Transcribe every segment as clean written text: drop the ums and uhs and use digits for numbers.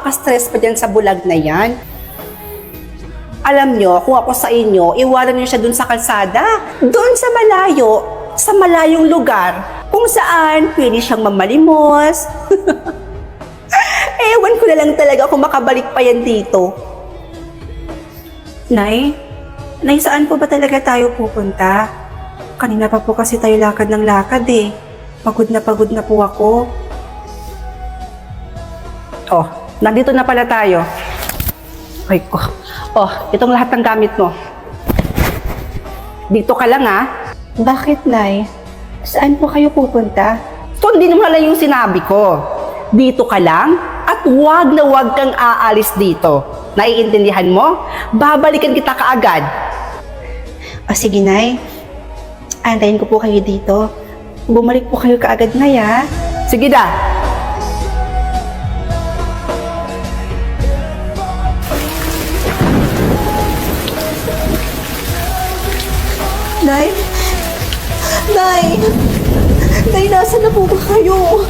Stress pa dyan sa bulag na yan. Alam nyo, kung ako sa inyo, iwanan nyo siya dun sa kalsada. Doon sa malayo, sa malayong lugar, kung saan pwede siyang mamalimos. Ewan ko na lang talaga kung makabalik pa yan dito. Nay, saan po ba talaga tayo pupunta? Kanina pa po kasi tayo lakad ng lakad eh. Pagod na po ako. Oh, nandito na pala tayo. Ay ko. Oh, itong lahat ng gamit mo. Dito ka lang ah. Bakit, Nay? Saan po kayo pupunta? Sundin mo lang yung sinabi ko. Dito ka lang at wag na wag kang aalis dito. Naiintindihan mo? Babalikan kita kaagad. O sige, Nay. Antayin ko po kayo dito. Bumalik po kayo kaagad, Nay, ha? Sige na. Nay? Nay! Nay, nasaan na po ba kayo?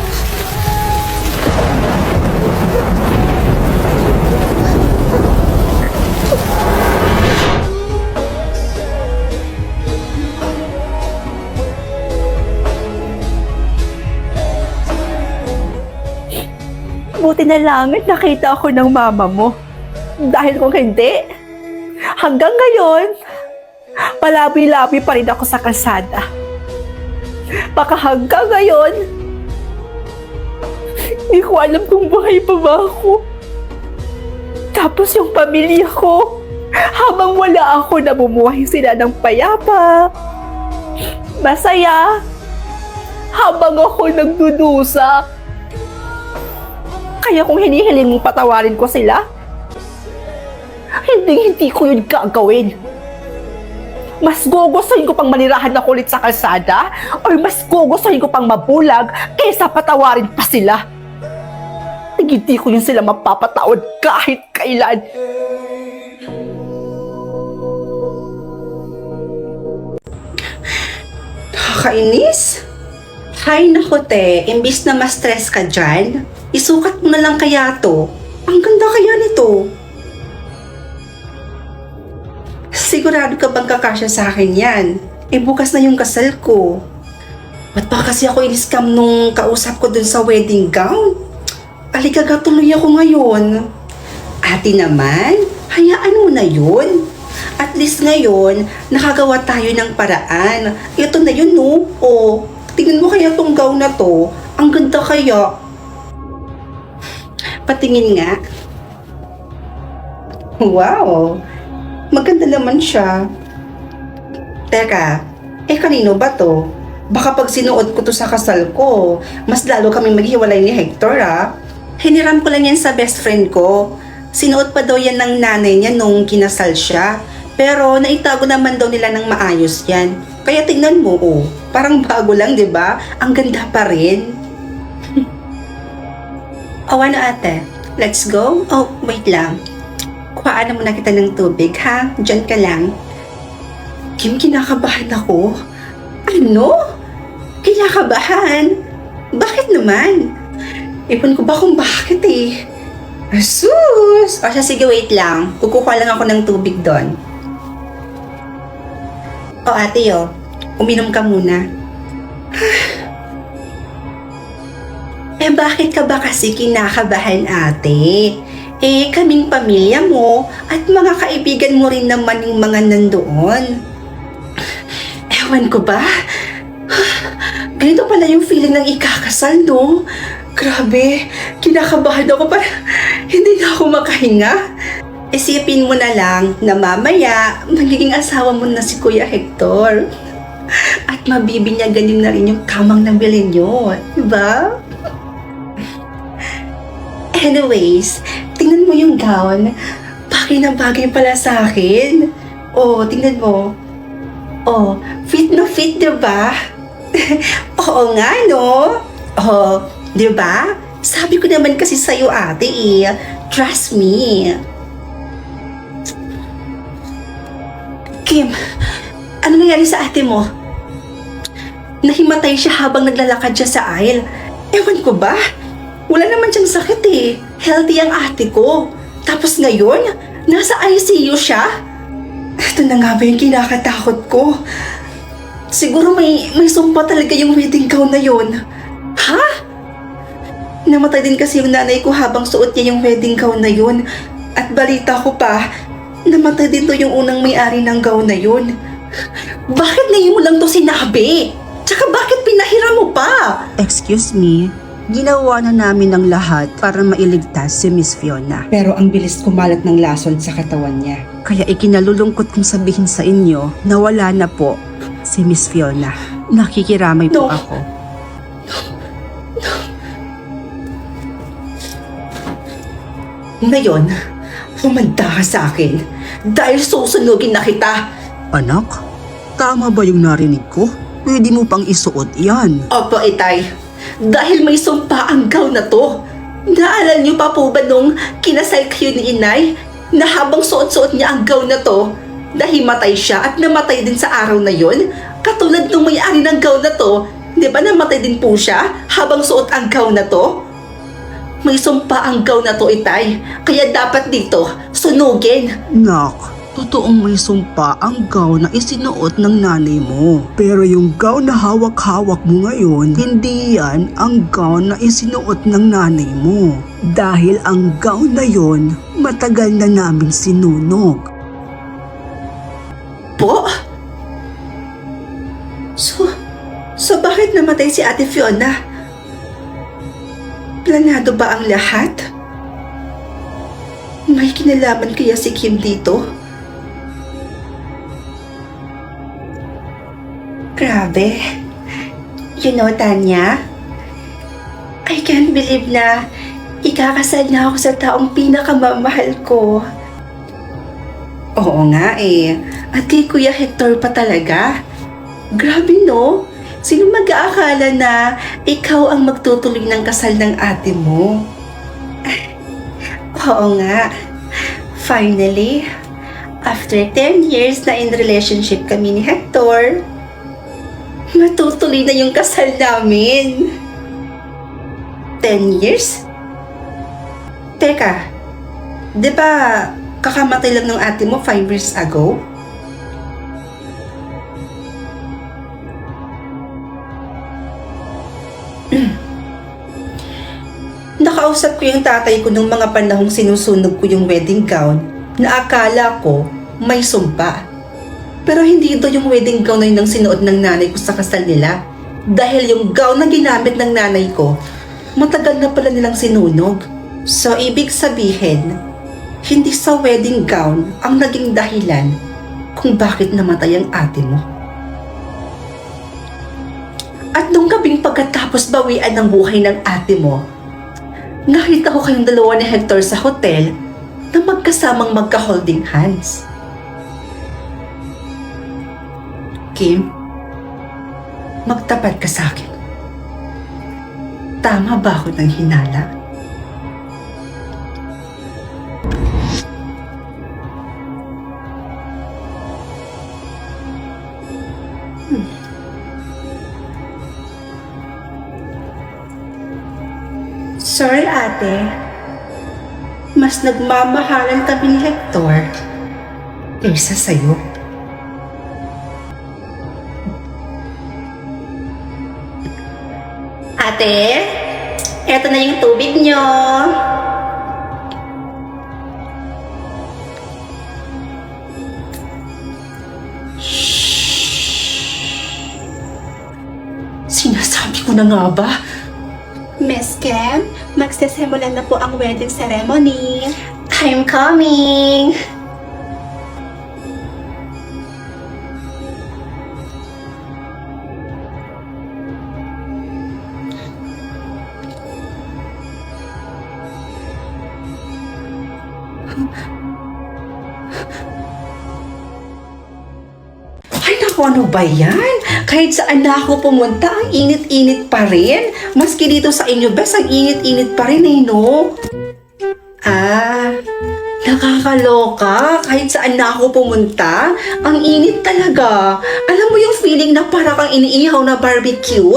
Buti na lang at nakita ako ng mama mo. Dahil kung hindi, hanggang ngayon, palabi-labi pa rin ako sa kalsada. Baka hanggang ngayon, hindi ko alam kung buhay pa ba ako. Tapos yung pamilya ko, habang wala ako, namumuhay sila ng payapa, masaya, habang ako nagdudusa. Kaya kung hinihiling mong patawarin ko sila, hindi ko yun gagawin. Mas gugustuhin ko pang manirahan na kulit sa kalsada or mas gugustuhin ko pang mabulag kaysa patawarin pa sila. Hindi ko yun sila mapapatawad kahit kailan. Nakakainis? Hay nako te, imbis na ma-stress ka dyan, isukat mo na lang kaya to. Ang ganda kaya nito. Sigurado ka bang kakasya sa akin yan? Eh bukas na yung kasal ko. Ba't ba kasi ako in-scam nung kausap ko dun sa wedding gown? Aligaga tuloy ako ngayon. Ate naman, hayaan mo na yun. At least ngayon, nakagawa tayo ng paraan. Ito na yun no? O, tingnan mo kaya tong gown na to. Ang ganda kaya. Patingin nga. Wow! Maganda naman siya. Teka, kanino ba to? Baka pag sinuot ko to sa kasal ko, mas lalo kaming maghiwalay ni Hector ah. Hiniram ko lang yan sa best friend ko. Sinuot pa daw yan ng nanay niya nung kinasal siya. Pero naitago naman daw nila ng maayos yan. Kaya tignan mo oh, parang bago lang 'di ba? Ang ganda pa rin. O ano ate? Let's go? Oh, wait lang. Kuhaan na muna kita ng tubig, ha? Diyan ka lang. Kim, kinakabahan ako. Ano? Kinakabahan? Bakit naman? Ipon ko ba kung bakit eh? Asus! O siya, sige, wait lang. Kukuha lang ako ng tubig doon. O ate, uminom ka muna. Bakit ka ba kasi kinakabahan, ate? Kaming pamilya mo at mga kaibigan mo rin naman yung mga nandoon. Ewan ko ba? Ganito pala yung feeling ng ikakasal, no? Grabe, kinakabahan ako para hindi na ako makahinga. Isipin mo na lang na mamaya magiging asawa mo na si Kuya Hector. At mabibinyagan na rin yung kamang nabili nyo, diba? Anyways, tingnan mo yung gown. Bagay na bagay pala sa akin. Oh, tingnan mo. Oh, fit na fit, diba? Oo nga, no? Oh, diba? Sabi ko naman kasi sa'yo, ate, trust me. Kim, ano nangyari sa ate mo? Nahimatay siya habang naglalakad siya sa aisle. Ewan ko ba? Wala naman siyang sakit eh. healthy ang ate ko. Tapos ngayon, nasa ICU siya? Ito na nga ba yung kinakatakot ko? Siguro may sumpa talaga yung wedding gown na yun. Ha? Namatay din kasi yung nanay ko habang suot niya yung wedding gown na yun. At balita ko pa, namatay din to yung unang may-ari ng gown na yun. Bakit ngayon mo lang to sinabi? Tsaka bakit pinahiram mo pa? Excuse me, ginawa na namin ang lahat para mailigtas si Miss Fiona. Pero ang bilis kumalat ng lason sa katawan niya. Kaya ikinalulungkot kong sabihin sa inyo na wala na po si Miss Fiona. Nakikiramay po No. ako. Ngayon, humanda ka sa akin dahil susunugin na kita. Anak, tama ba yung narinig ko? Pwede mo pang isuot yan. Opo, itay. Dahil may sumpa ang gown na to. Naalala niyo pa po ba nung kinasal kayo ni inay na habang suot-suot niya ang gown na to, nahimatay siya at namatay din sa araw na yon? Katulad nung may-ari ng gown na to, di ba namatay din po siya habang suot ang gown na to? May sumpa ang gown na to, itay. Kaya dapat dito, sunugin. Nak, totoong may sumpa ang gown na isinuot ng nanay mo. Pero yung gown na hawak-hawak mo ngayon, hindi yan ang gown na isinuot ng nanay mo. Dahil ang gown na yon, matagal na namin sinunog. Po? So bakit namatay si Ate Fiona? Planado ba ang lahat? May kinalaman kaya si Kim dito? Grabe. You know, Tanya, I can't believe na ikakasal na ako sa taong pinakamamahal ko. Oo nga eh. At kay Kuya Hector pa talaga. Grabe no? Sino mag-aakala na ikaw ang magtutuloy ng kasal ng ate mo? Oo nga. Finally, after 10 years na in relationship kami ni Hector, matutuloy na yung kasal namin. 10 years? Teka, di ba kakamatay lang ng ate mo 5 years ago? Nakausap ko yung tatay ko nung mga panahong sinusunog ko yung wedding gown na akala ko may sumpa. Pero hindi ito yung wedding gown na yun ang sinuot ng nanay ko sa kasal nila. Dahil yung gown na ginamit ng nanay ko, matagal na pala nilang sinunog. So, ibig sabihin, hindi sa wedding gown ang naging dahilan kung bakit namatay ang ate mo. At nung gabing pagkatapos bawian ng buhay ng ate mo, nakita ko kayong dalawa ni Hector sa hotel na magkasamang magka-holding hands. Kim, magtapat ka sa akin. Tama ba ako ng hinala? Sorry, ate. Mas nagmamahalan kami ni Hector kaysa sa'yo. Ate, eto na yung tubig nyo. Sinasabi ko na nga ba? Miss Kim, magsisimula na po ang wedding ceremony. I'm coming! Ay naku, ano ba yan? Kahit saan na ako pumunta, ang init-init pa rin. Maski dito sa inyo, bes, ang init-init pa rin eh, no? Ah, nakakaloka. Kahit saan na ako pumunta, ang init talaga. Alam mo yung feeling na para kang iniihaw na barbecue?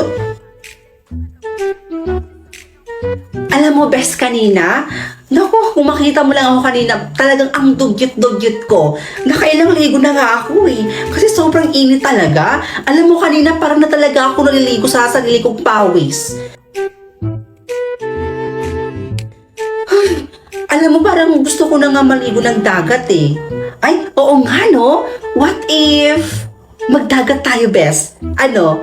Alam mo, best kanina, naku, kung makita mo lang ako kanina, talagang ang dugyot-dugyot ko. Nakailang ligo na nga ako eh. Kasi sobrang init talaga. Alam mo kanina, parang na talaga ako naliligo sa sarili kong pawis. Ay, alam mo, parang gusto ko na nga maligo ng dagat eh. Ay, oo nga no? What if magdagat tayo, best? Ano?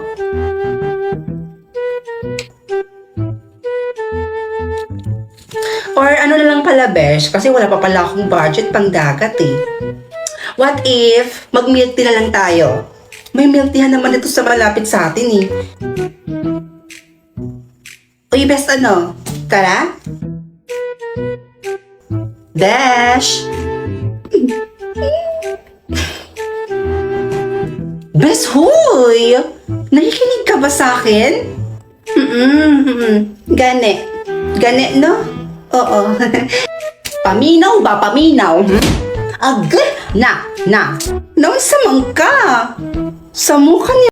Or ano na lang pala, besh, kasi wala pa pala akong budget pang dagat eh. What if mag-milk tea na lang tayo? May milk tea naman ito sa malapit sa atin eh. Uy, best ano? Tara? Besh! Best, huy! Nakikinig ka ba sa akin? Gane. Gane, no? Oo. Paminaw ba? Paminaw? Agay! Na! Naunsa man ka? Sa mukha niya